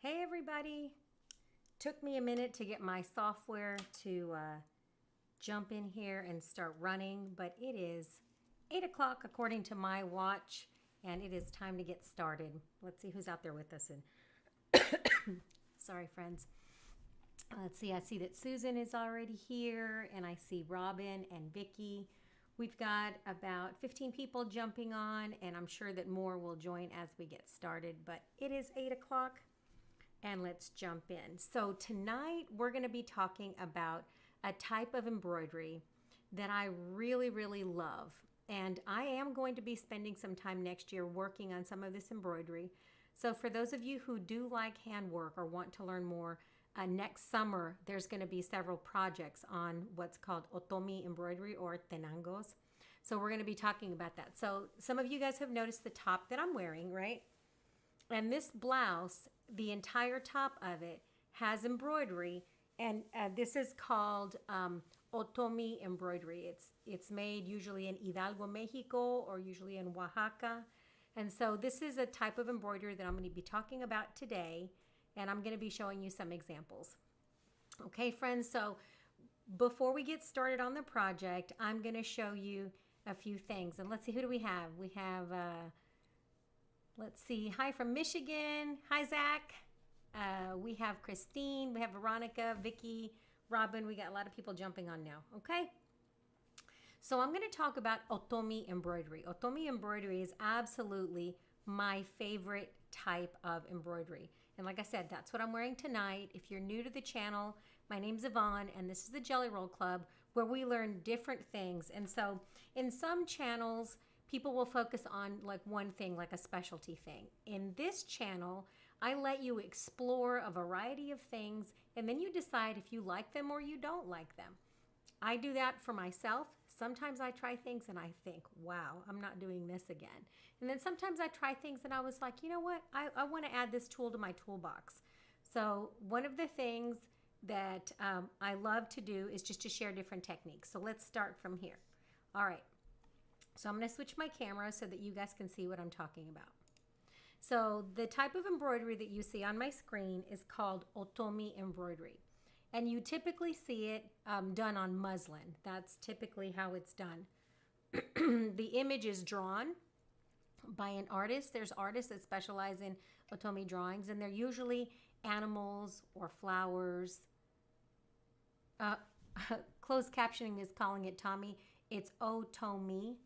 Hey everybody! Took me a minute to get my software to jump in here and start running, but it is 8 o'clock according to my watch, and it is time to get started. Let's see who's out there with us. And sorry, friends. Let's see. I see that Susan is already here, and I see Robin and Vicky. We've got about 15 people jumping on, and I'm sure that more will join as we get started, but it is 8 o'clock. And let's jump in. So tonight we're going to be talking about a type of embroidery that I really, really love. And I am going to be spending some time next year working on some of this embroidery. So for those of you who do like handwork or want to learn more, next summer there's going to be several projects on what's called otomi embroidery or tenangos. So we're going to be talking about that. So some of you guys have noticed the top that I'm wearing, right? And this blouse, the entire top of it has embroidery, and this is called otomi embroidery. It's made usually in Hidalgo, Mexico, or usually in Oaxaca. And so this is a type of embroidery that I'm going to be talking about today, and I'm going to be showing you some examples. Okay, friends, so before we get started on the project, I'm going to show you a few things. And let's see, who do we have? We have... let's see. Hi from Michigan. Hi, Zach. We have Christine. We have Veronica, Vicky, Robin. We got a lot of people jumping on now. Okay. So I'm going to talk about otomi embroidery. Otomi embroidery is absolutely my favorite type of embroidery. And like I said, that's what I'm wearing tonight. If you're new to the channel, my name's Yvonne, and this is the Jelly Roll Club, where we learn different things. And so in some channels, people will focus on like one thing, like a specialty thing. In this channel, I let you explore a variety of things, and then you decide if you like them or you don't like them. I do that for myself. Sometimes I try things and I think, wow, I'm not doing this again. And then sometimes I try things and I was like, you know what? I want to add this tool to my toolbox. So one of the things that I love to do is just to share different techniques. So let's start from here. All right. So I'm going to switch my camera so that you guys can see what I'm talking about. So the type of embroidery that you see on my screen is called otomi embroidery. And you typically see it done on muslin. That's typically how it's done. The image is drawn by an artist. There's artists that specialize in otomi drawings, and they're usually animals or flowers. Closed captioning is calling it Tommy. It's otomi.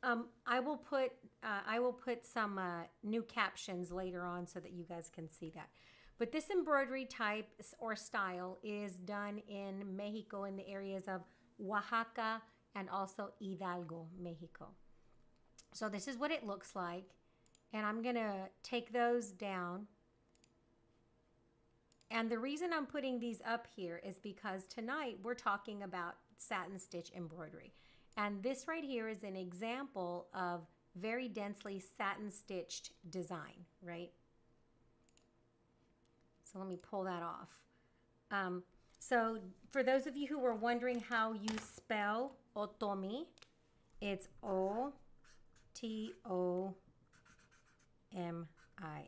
I will put some new captions later on so that you guys can see that. But this embroidery type or style is done in Mexico, in the areas of Oaxaca and also Hidalgo, Mexico. So this is what it looks like. And I'm going to take those down. And the reason I'm putting these up here is because tonight we're talking about satin stitch embroidery. And this right here is an example of very densely satin stitched design, right? So let me pull that off. So for those of you who were wondering how you spell otomi, it's O-T-O-M-I.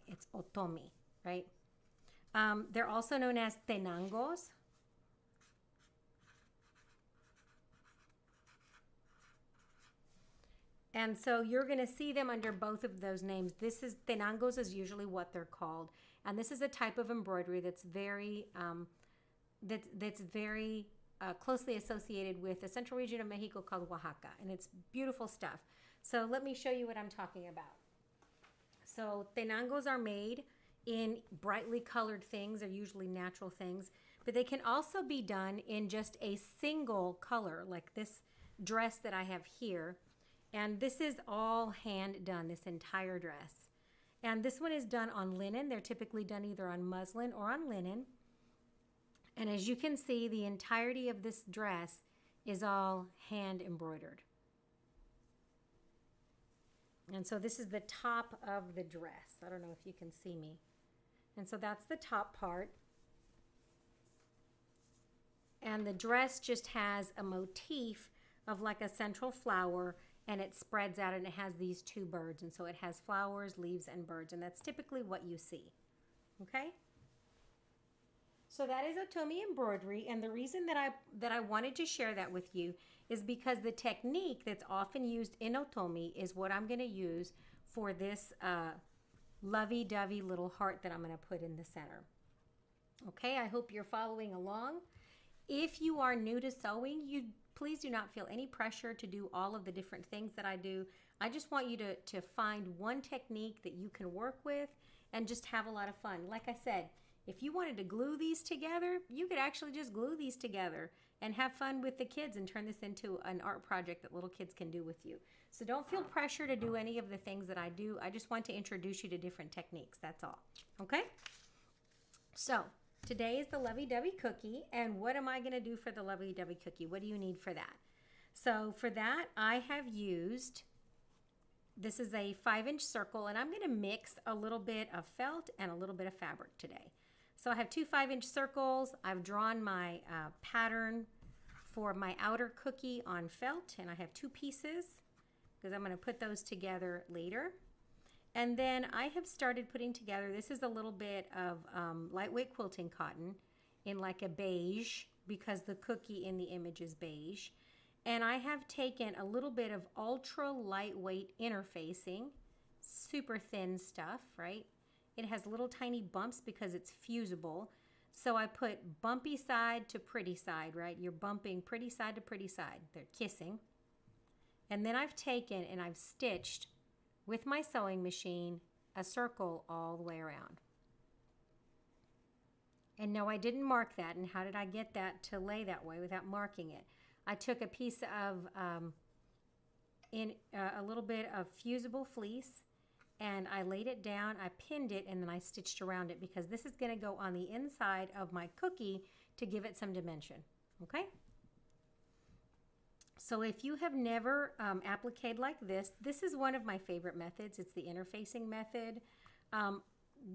It's otomi, right? They're also known as tenangos. And so you're going to see them under both of those names. This is tenangos is usually what they're called, and this is a type of embroidery that's very closely associated with the central region of Mexico called Oaxaca, and it's beautiful stuff. So let me show you what I'm talking about. So tenangos are made in brightly colored things. They're usually natural things, but they can also be done in just a single color, like this dress that I have here. And this is all hand done, this entire dress. And this one is done on linen. They're typically done either on muslin or on linen. And as you can see, the entirety of this dress is all hand embroidered. And so this is the top of the dress. I don't know if you can see me. And so that's the top part. And the dress just has a motif of like a central flower, and it spreads out, and it has these two birds. And so it has flowers, leaves, and birds, and that's typically what you see. Okay? So that is otomi embroidery, and the reason that I wanted to share that with you is because the technique that's often used in otomi is what I'm going to use for this lovey-dovey little heart that I'm going to put in the center. Okay, I hope you're following along. If you are new to sewing, please do not feel any pressure to do all of the different things that I do. I just want you to find one technique that you can work with and just have a lot of fun. Like I said, if you wanted to glue these together, you could actually just glue these together and have fun with the kids and turn this into an art project that little kids can do with you. So don't feel pressure to do any of the things that I do. I just want to introduce you to different techniques. That's all. Okay? So today is the lovey-dovey cookie, and what am I going to do for the lovey-dovey cookie? What do you need for that? So for that, I have used, this is a 5-inch circle, and I'm going to mix a little bit of felt and a little bit of fabric today. So I have 2 5-inch circles. I've drawn my pattern for my outer cookie on felt, and I have 2 pieces because I'm going to put those together later. And then I have started putting together, this is a little bit of lightweight quilting cotton in like a beige, because the cookie in the image is beige. And I have taken a little bit of ultra lightweight interfacing, super thin stuff, right? It has little tiny bumps because it's fusible. So I put bumpy side to pretty side, right? You're bumping pretty side to pretty side. They're kissing. And then I've taken and I've stitched with my sewing machine a circle all the way around. And no, I didn't mark that. And how did I get that to lay that way without marking it? I took a piece of a little bit of fusible fleece, and I laid it down, I pinned it, and then I stitched around it because this is going to go on the inside of my cookie to give it some dimension. Okay? So if you have never appliqued like this, this is one of my favorite methods. It's the interfacing method.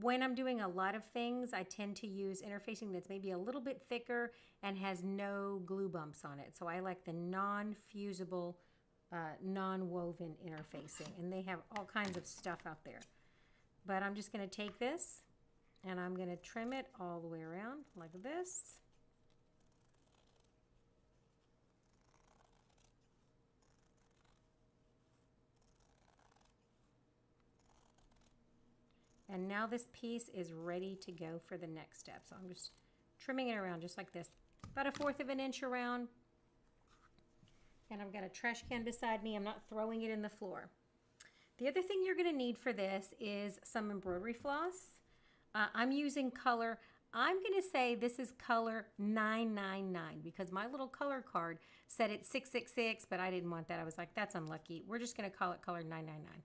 When I'm doing a lot of things, I tend to use interfacing that's maybe a little bit thicker and has no glue bumps on it. So I like the non-fusible, non-woven interfacing, and they have all kinds of stuff out there. But I'm just going to take this and I'm going to trim it all the way around like this. And now this piece is ready to go for the next step. So I'm just trimming it around just like this, about 1/4 of an inch around. And I've got a trash can beside me. I'm not throwing it in the floor. The other thing you're going to need for this is some embroidery floss. I'm using color, I'm going to say this is color 999 because my little color card said it's 666, but I didn't want that. I was like, that's unlucky. We're just going to call it color 999.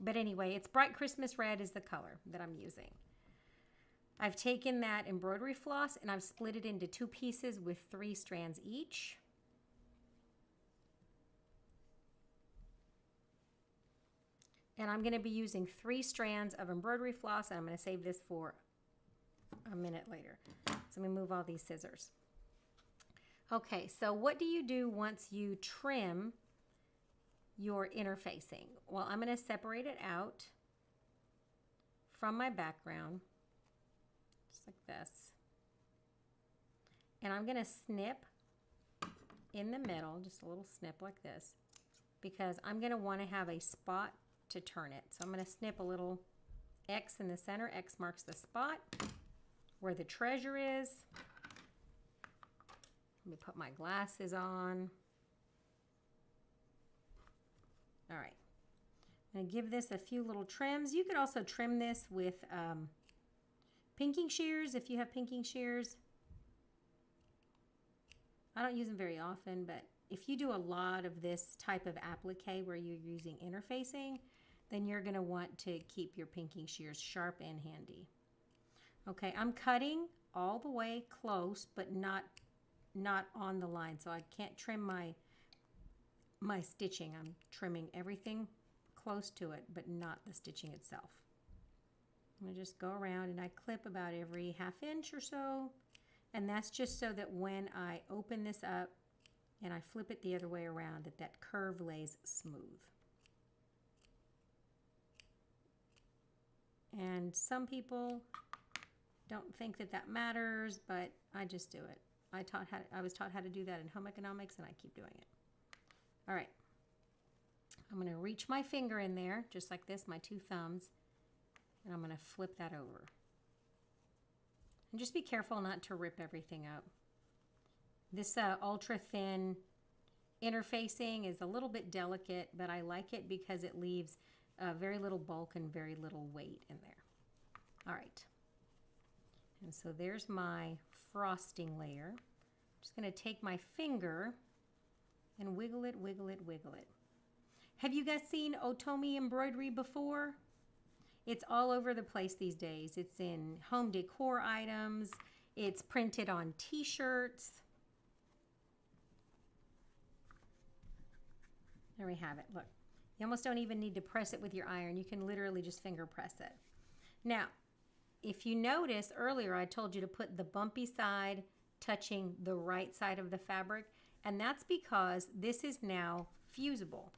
But anyway, it's bright Christmas red is the color that I'm using. I've taken that embroidery floss and I've split it into 2 pieces with 3 strands each. And I'm going to be using 3 strands of embroidery floss, and I'm going to save this for a minute later. So let me move all these scissors. Okay, so what do you do once you trim your interfacing? Well, I'm going to separate it out from my background, just like this. And I'm going to snip in the middle, just a little snip like this, because I'm going to want to have a spot to turn it. So I'm going to snip a little X in the center. X marks the spot where the treasure is. Let me put my glasses on. All right. I'm going to give this a few little trims. You could also trim this with pinking shears if you have pinking shears. I don't use them very often, but if you do a lot of this type of applique where you're using interfacing, then you're going to want to keep your pinking shears sharp and handy. Okay, I'm cutting all the way close, but not on the line, so I can't trim my stitching. I'm trimming everything close to it, but not the stitching itself. I'm going to just go around and I clip about every 1/2 inch or so, and that's just so that when I open this up and I flip it the other way around, that curve lays smooth. And some people Don't think that that matters, but I just do it. I was taught how to do that in home economics, and I keep doing it. All right. I'm going to reach my finger in there, just like this, my 2 thumbs, and I'm going to flip that over. And just be careful not to rip everything up. This ultra thin interfacing is a little bit delicate, but I like it because it leaves very little bulk and very little weight in there. All right. And so there's my frosting layer. I'm just going to take my finger and wiggle it, wiggle it, wiggle it. Have you guys seen otomi embroidery before? It's all over the place these days. It's in home decor items. It's printed on t-shirts. There we have it. Look, you almost don't even need to press it with your iron. You can literally just finger press it. Now, if you notice earlier, I told you to put the bumpy side touching the right side of the fabric, and that's because this is now fusible.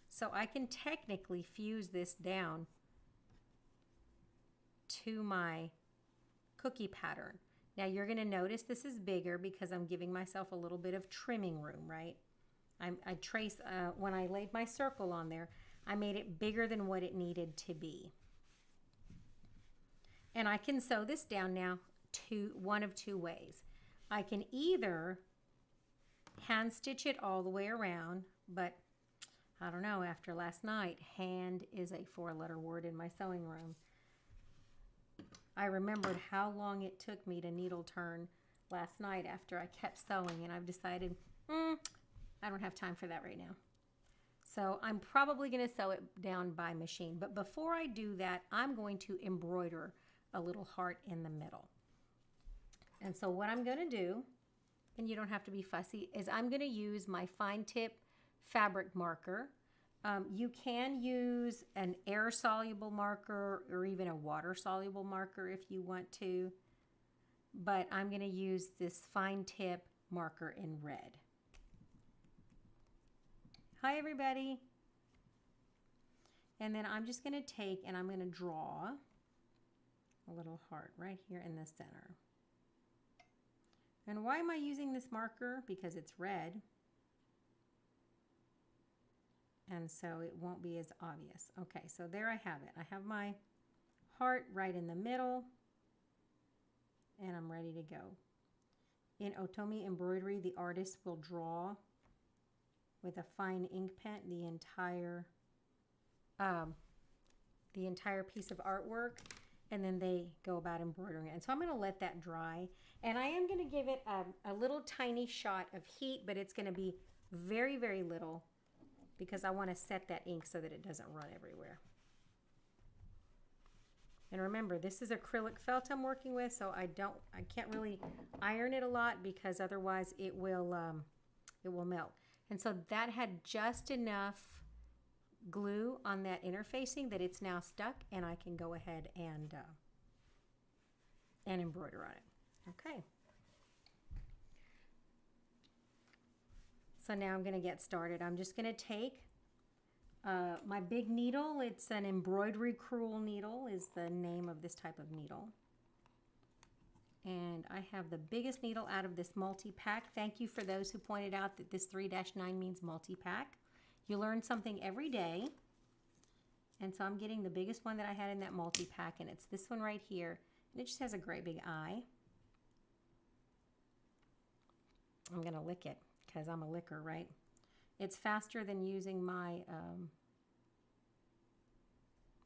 So I can technically fuse this down to my cookie pattern. Now you're going to notice this is bigger because I'm giving myself a little bit of trimming room, right? I trace, when I laid my circle on there, I made it bigger than what it needed to be. And I can sew this down now one of 2 ways. I can either hand stitch it all the way around, but I don't know, after last night, hand is a 4-letter word in my sewing room. I remembered how long it took me to needle turn last night after I kept sewing, and I've decided, I don't have time for that right now. So I'm probably going to sew it down by machine. But before I do that, I'm going to embroider a little heart in the middle. And so what I'm going to do, and you don't have to be fussy, is I'm going to use my fine tip fabric marker. You can use an air-soluble marker or even a water-soluble marker if you want to. But I'm going to use this fine tip marker in red. Hi, everybody. And then I'm just going to take and I'm going to draw a little heart right here in the center. And why am I using this marker? Because it's red. And so it won't be as obvious. Okay, so there I have it. I have my heart right in the middle. And I'm ready to go. In otomi embroidery, the artist will draw with a fine ink pen the entire piece of artwork, and then they go about embroidering it. And so I'm going to let that dry, and I am going to give it a little tiny shot of heat, but it's going to be very, very little because I want to set that ink so that it doesn't run everywhere. And remember, this is acrylic felt I'm working with, so I can't really iron it a lot because otherwise it will melt. And so that had just enough glue on that interfacing that it's now stuck, and I can go ahead and embroider on it. Okay. So now I'm going to get started. I'm just going to take my big needle. It's an embroidery crewel needle is the name of this type of needle. And I have the biggest needle out of this multi-pack. Thank you for those who pointed out that this 3-9 means multi-pack. You learn something every day. And so I'm getting the biggest one that I had in that multi-pack, and it's this one right here. And it just has a great big eye. I'm going to lick it because I'm a licker, right? It's faster than using my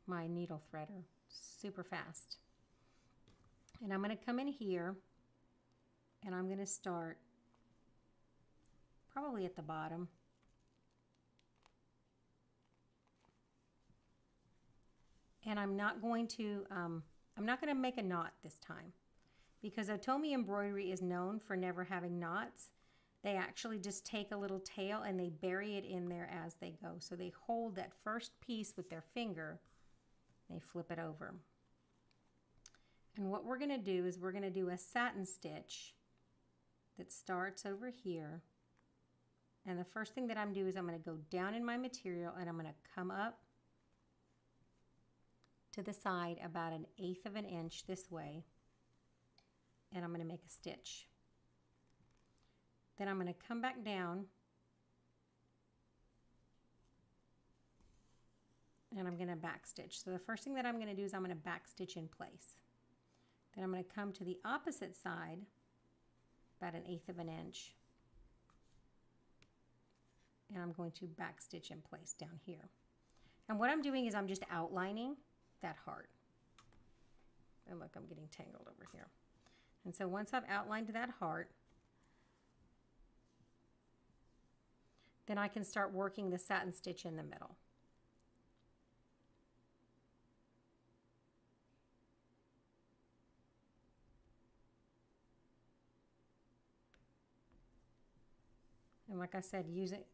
my needle threader. Super fast. And I'm going to come in here and I'm going to start probably at the bottom. And I'm not going to make a knot this time because otomi embroidery is known for never having knots. They actually just take a little tail and they bury it in there as they go. So they hold that first piece with their finger, they flip it over. And what we're going to do is we're going to do a satin stitch that starts over here. And the first thing that I'm doing is I'm going to go down in my material and I'm going to come up to the side about 1/8 of an inch this way. and I'm going to make a stitch. Then I'm going to come back down and I'm going to back stitch. So the first thing that I'm going to do is I'm going to back stitch in place. Then I'm going to come to the opposite side about 1/8 of an inch, and I'm going to back stitch in place down here. And what I'm doing is I'm just outlining that heart. And look, I'm getting tangled over here. And so once I've outlined that heart, then I can start working the satin stitch in the middle. And like I said,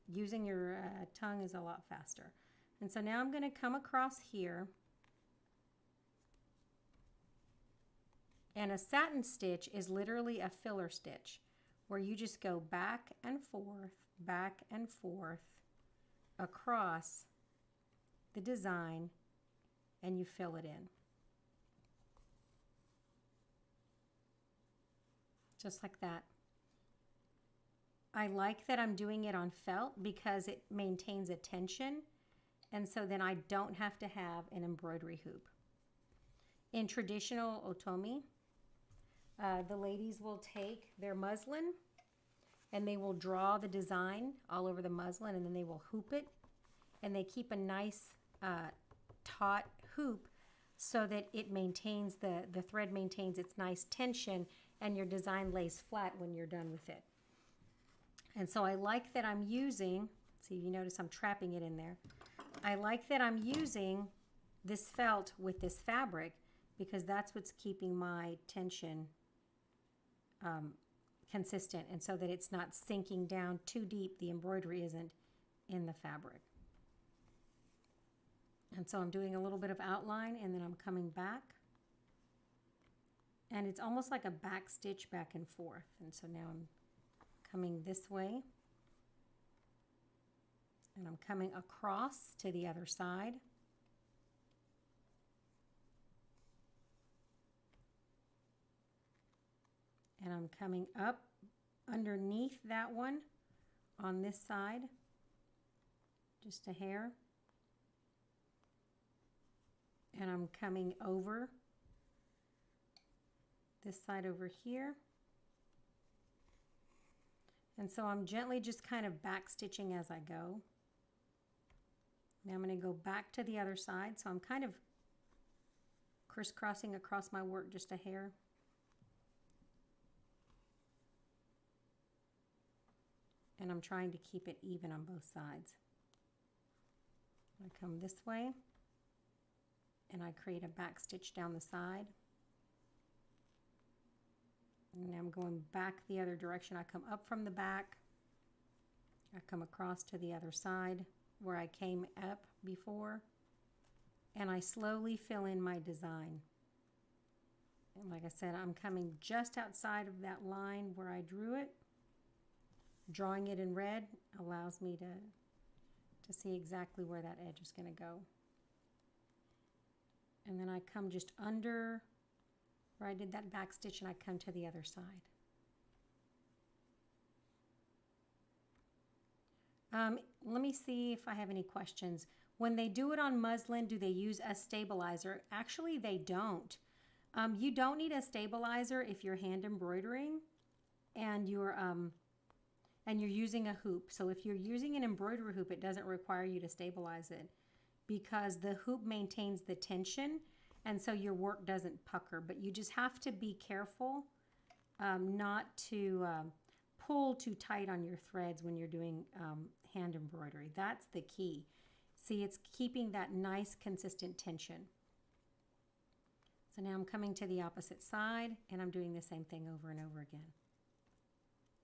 using your tongue is a lot faster. And so now I'm going to come across here. And a satin stitch is literally a filler stitch where you just go back and forth across the design and you fill it in. Just like that. I like that I'm doing it on felt because it maintains a tension, and so then I don't have to have an embroidery hoop. In traditional otomi, the ladies will take their muslin and they will draw the design all over the muslin, and then they will hoop it, and they keep a nice taut hoop so that it maintains the thread maintains its nice tension and your design lays flat when you're done with it. And so I like that I'm using, see, you notice I'm trapping it in there. I like that I'm using this felt with this fabric because that's what's keeping my tension consistent, and so that it's not sinking down too deep. The embroidery isn't in the fabric. And so I'm doing a little bit of outline, and then I'm coming back. And it's almost like a back stitch back and forth. And so now I'm coming this way, and I'm coming across to the other side. And I'm coming up underneath that one on this side, just a hair. And I'm coming over this side over here. And so I'm gently just kind of back stitching as I go. Now I'm going to go back to the other side. So I'm kind of crisscrossing across my work just a hair. And I'm trying to keep it even on both sides. I come this way and I create a back stitch down the side. And I'm going back the other direction. I come up from the back. I come across to the other side where I came up before. And I slowly fill in my design. And like I said, I'm coming just outside of that line where I drew it. Drawing it in red allows me to see exactly where that edge is going to go. And then I come just under where I did that back stitch, and I come to the other side. Let me see if I have any questions. When they do it on muslin, do they use a stabilizer? Actually, they don't. You don't need a stabilizer if you're hand embroidering and you're using a hoop. So if you're using an embroidery hoop, it doesn't require you to stabilize it because the hoop maintains the tension, and so your work doesn't pucker. But you just have to be careful not to pull too tight on your threads when you're doing hand embroidery. That's the key. See, it's keeping that nice consistent tension. So now I'm coming to the opposite side, and I'm doing the same thing over and over again.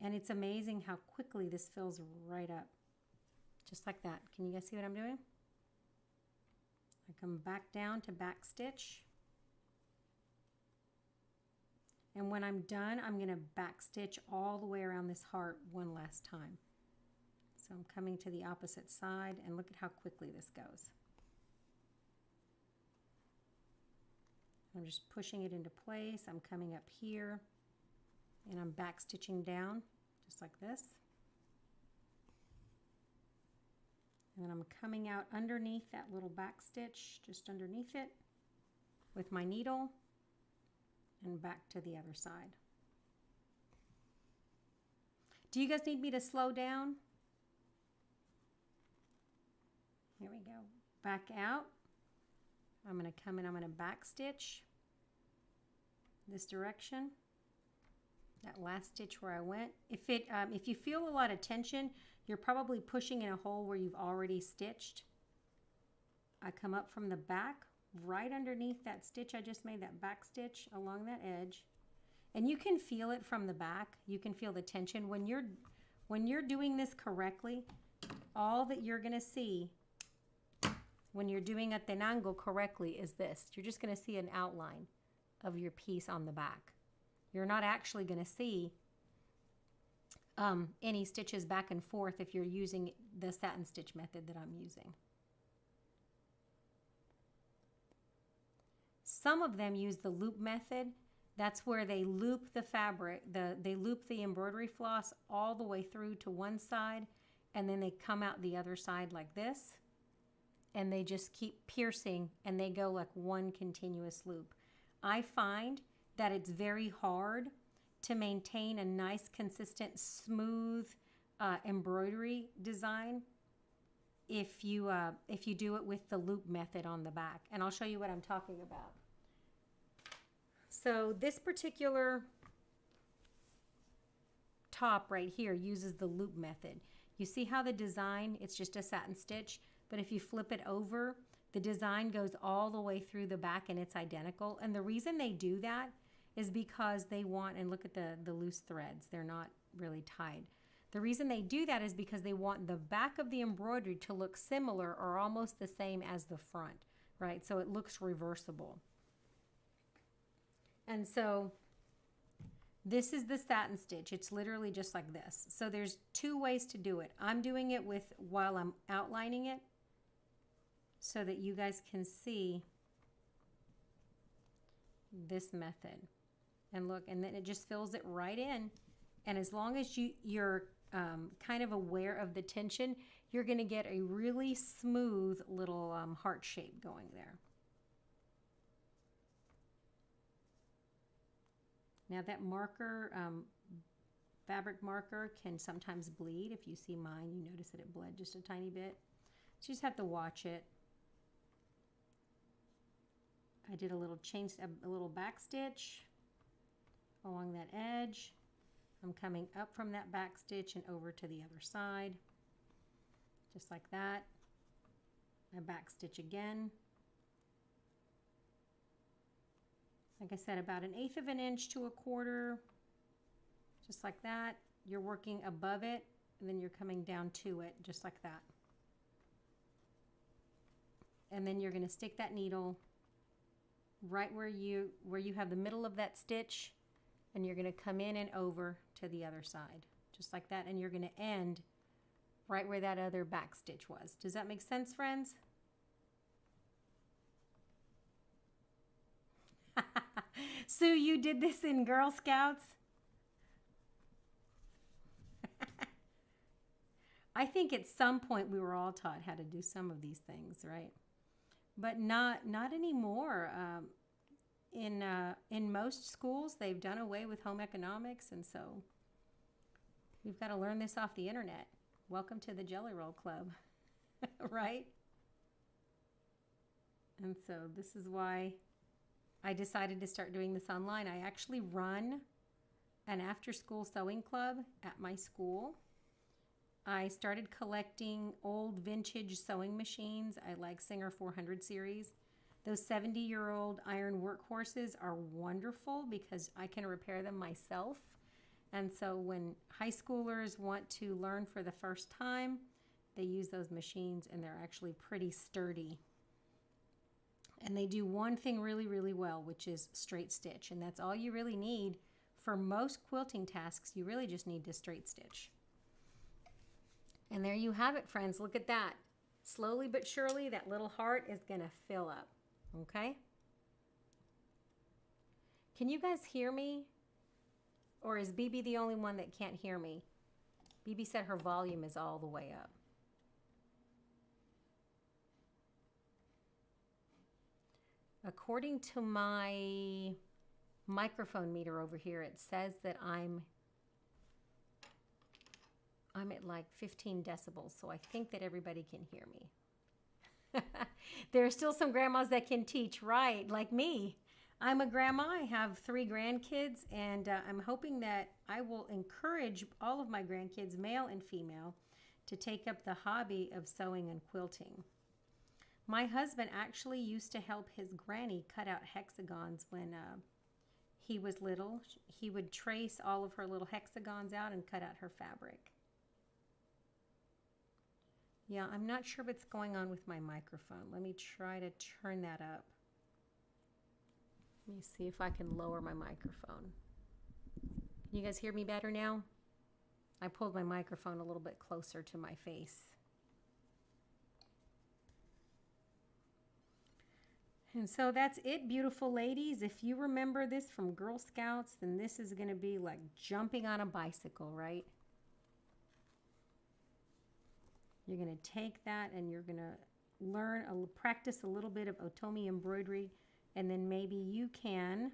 And it's amazing how quickly this fills right up. Just like that. Can you guys see what I'm doing? I come back down to back stitch. And when I'm done, I'm going to back stitch all the way around this heart one last time. So I'm coming to the opposite side, and look at how quickly this goes. I'm just pushing it into place. I'm coming up here. And I'm back stitching down just like this. And then I'm coming out underneath that little back stitch, just underneath it with my needle, and back to the other side. Do you guys need me to slow down? Here we go. Back out. I'm going to come in, I'm going to back stitch this direction. That last stitch where I went. If you feel a lot of tension, you're probably pushing in a hole where you've already stitched. I come up from the back, right underneath that stitch I just made, that back stitch along that edge. And you can feel it from the back. You can feel the tension. When you're doing this correctly, all that you're going to see when you're doing a tenango correctly is this. You're just going to see an outline of your piece on the back. You're not actually going to see any stitches back and forth if you're using the satin stitch method that I'm using. Some of them use the loop method. That's where they loop the fabric, they loop the embroidery floss all the way through to one side, and then they come out the other side like this, and they just keep piercing, and they go like one continuous loop. I find that it's very hard to maintain a nice, consistent, smooth embroidery design if you do it with the loop method on the back. And I'll show you what I'm talking about. So this particular top right here uses the loop method. You see how the design, it's just a satin stitch, but if you flip it over, the design goes all the way through the back and it's identical. And the reason they do that is because they want, and look at the loose threads, they're not really tied. The reason they do that is because they want the back of the embroidery to look similar or almost the same as the front, right? So it looks reversible. And so this is the satin stitch. It's literally just like this. So there's two ways to do it. I'm doing it while I'm outlining it so that you guys can see this method. And look, and then it just fills it right in. And as long as you're kind of aware of the tension, you're going to get a really smooth little heart shape going there. Now that marker, fabric marker, can sometimes bleed. If you see mine, you notice that it bled just a tiny bit. So you just have to watch it. I did a little back stitch along that edge. I'm coming up from that back stitch and over to the other side, just like that. I back stitch again. Like I said, about 1/8 of an inch to 1/4, just like that. You're working above it, and then you're coming down to it, just like that. And then you're going to stick that needle right where you have the middle of that stitch, and you're going to come in and over to the other side, just like that. And you're going to end right where that other back stitch was. Does that make sense, friends? Sue, you did this in Girl Scouts? I think at some point we were all taught how to do some of these things, right? But not anymore. In most schools, they've done away with home economics, and so we've got to learn this off the internet. Welcome to the Jelly Roll Club, right? And so this is why I decided to start doing this online. I actually run an after-school sewing club at my school. I started collecting old vintage sewing machines. I like Singer 400 series. Those 70-year-old iron workhorses are wonderful because I can repair them myself. And so when high schoolers want to learn for the first time, they use those machines, and they're actually pretty sturdy. And they do one thing really, really well, which is straight stitch. And that's all you really need for most quilting tasks. You really just need to straight stitch. And there you have it, friends. Look at that. Slowly but surely, that little heart is going to fill up. Okay? Can you guys hear me? Or is BB the only one that can't hear me? BB said her volume is all the way up. According to my microphone meter over here, it says that I'm at like 15 decibels, so I think that everybody can hear me. There are still some grandmas that can teach, right? Like me. I'm a grandma. I have 3 grandkids, and I'm hoping that I will encourage all of my grandkids, male and female, to take up the hobby of sewing and quilting. My husband actually used to help his granny cut out hexagons when he was little. He would trace all of her little hexagons out and cut out her fabric. Yeah, I'm not sure what's going on with my microphone. Let me try to turn that up. Let me see if I can lower my microphone. Can you guys hear me better now? I pulled my microphone a little bit closer to my face. And so that's it, beautiful ladies. If you remember this from Girl Scouts, then this is going to be like jumping on a bicycle, right? You're going to take that and you're going to practice a little bit of otomi embroidery, and then maybe you can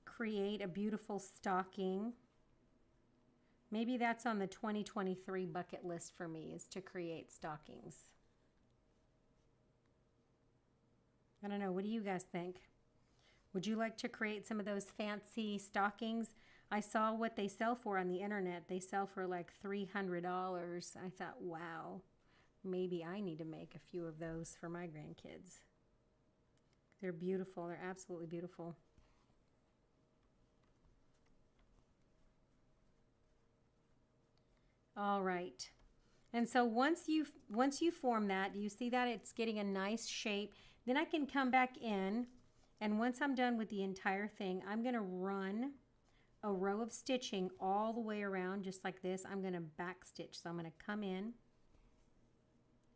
create a beautiful stocking. Maybe that's on the 2023 bucket list for me, is to create stockings. I don't know. What do you guys think? Would you like to create some of those fancy stockings? I saw what they sell for on the internet. They sell for like $300. I thought, wow, maybe I need to make a few of those for my grandkids. They're beautiful. They're absolutely beautiful. All right. And so once you form that, you see that it's getting a nice shape. Then I can come back in, and once I'm done with the entire thing, I'm going to run a row of stitching all the way around just like this. I'm going to back stitch. So I'm going to come in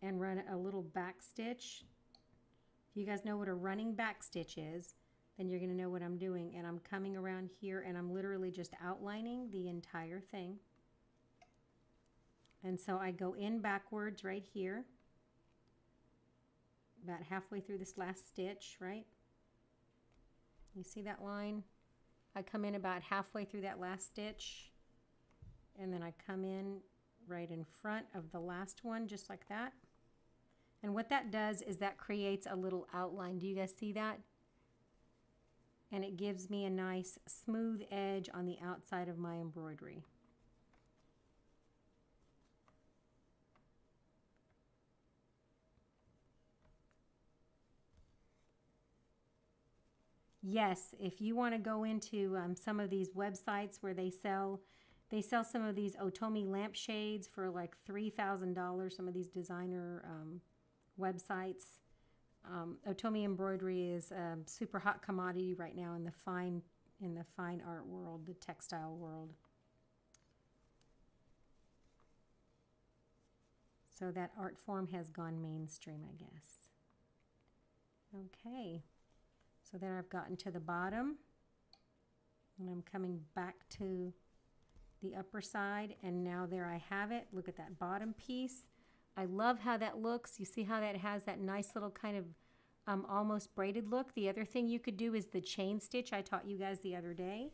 and run a little back stitch. If you guys know what a running back stitch is, then you're going to know what I'm doing. And I'm coming around here, and I'm literally just outlining the entire thing. And so I go in backwards right here, about halfway through this last stitch, right? You see that line? I come in about halfway through that last stitch, and then I come in right in front of the last one, just like that. And what that does is that creates a little outline. Do you guys see that? And it gives me a nice smooth edge on the outside of my embroidery. Yes, if you want to go into some of these websites where they sell some of these otomi lampshades for like $3,000. Some of these designer websites. Otomi embroidery is a super hot commodity right now in the fine art world, the textile world. So that art form has gone mainstream, I guess. Okay. So then I've gotten to the bottom, and I'm coming back to the upper side, and now there I have it. Look at that bottom piece. I love how that looks. You see how that has that nice little kind of almost braided look. The other thing you could do is the chain stitch I taught you guys the other day.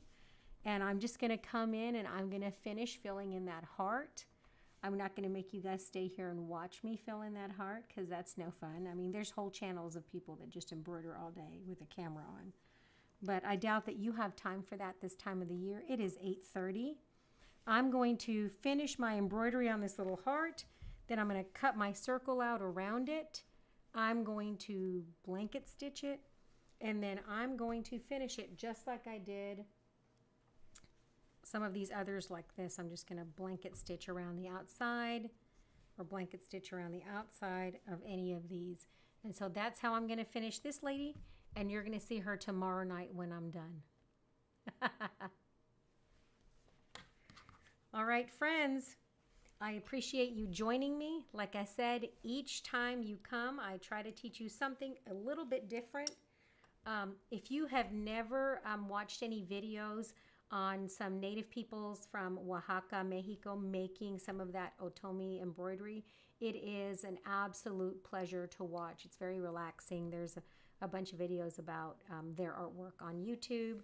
And I'm just going to come in and I'm going to finish filling in that heart. I'm not going to make you guys stay here and watch me fill in that heart, because that's no fun. I mean, there's whole channels of people that just embroider all day with a camera on. But I doubt that you have time for that this time of the year. It is 8:30. I'm going to finish my embroidery on this little heart. Then I'm going to cut my circle out around it. I'm going to blanket stitch it. And then I'm going to finish it just like I did some of these others like this. I'm just going to blanket stitch around the outside, or blanket stitch around the outside of any of these. And so that's how I'm going to finish this lady, and you're going to see her tomorrow night when I'm done. All right, friends, I appreciate you joining me. Like I said, each time you come, I try to teach you something a little bit different. If you have never watched any videos on some native peoples from Oaxaca, Mexico, making some of that otomi embroidery, it is an absolute pleasure to watch. It's very relaxing. There's a bunch of videos about their artwork on YouTube.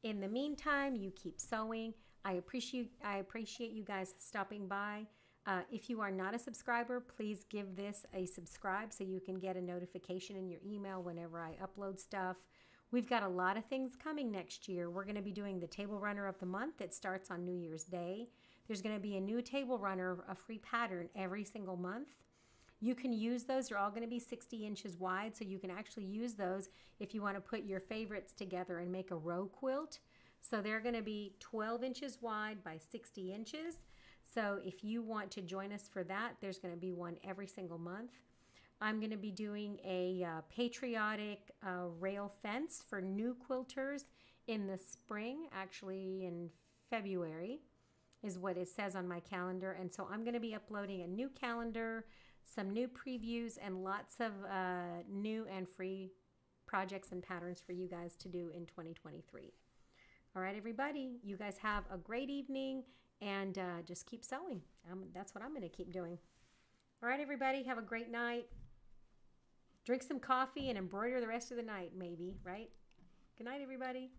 In the meantime, you keep sewing. I appreciate you guys stopping by. If you are not a subscriber, please give this a subscribe so you can get a notification in your email whenever I upload stuff. We've got a lot of things coming next year. We're going to be doing the Table Runner of the Month. It starts on New Year's Day. There's going to be a new Table Runner, a free pattern every single month. You can use those. They're all going to be 60 inches wide, so you can actually use those if you want to put your favorites together and make a row quilt. So they're going to be 12 inches wide by 60 inches. So if you want to join us for that, there's going to be one every single month. I'm going to be doing a patriotic rail fence for new quilters in the spring, actually in February is what it says on my calendar. And so I'm going to be uploading a new calendar, some new previews, and lots of new and free projects and patterns for you guys to do in 2023. All right, everybody, you guys have a great evening, and just keep sewing. That's what I'm going to keep doing. All right, everybody, have a great night. Drink some coffee and embroider the rest of the night, maybe, right? Good night, everybody.